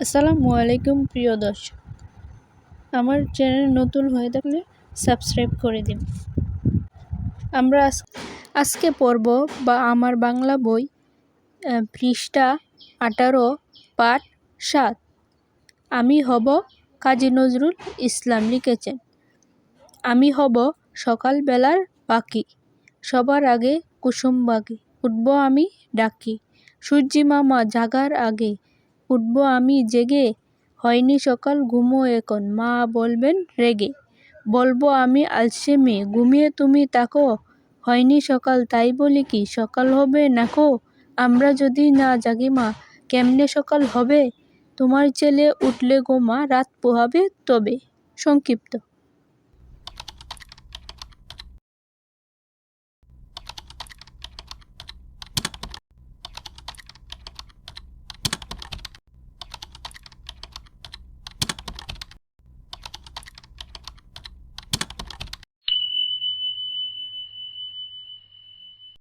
আসসালামু আলাইকুম প্রিয় দর্শক, আমার চ্যানেল নতুন হয়ে থাকলে সাবস্ক্রাইব করে দিন। আমরা আজকে পড়ব আমার বাংলা বই পৃষ্ঠা 18 পাঠ 7। আমি হব কাজী নজরুল ইসলাম লিখেছেন। আমি হব সকালবেলার পাখি, সবার আগে কুসুমবাগে উঠব আমি ডাকি। সূর্যি মামা জাগার আগে উঠব আমি জেগে, হয়নি সকাল ঘুমো এখন মা বলবেন রেগে। বলবো আমি আলসে মেয়ে ঘুমিয়ে তুমি তাকো, হয়নি সকাল তাই বলি কি সকাল হবে নাকো। আমরা যদি না জাগি মা কেমনে সকাল হবে, তোমার ছেলে উঠলে গো মা রাত পোহাবে তবে। সংক্ষিপ্ত।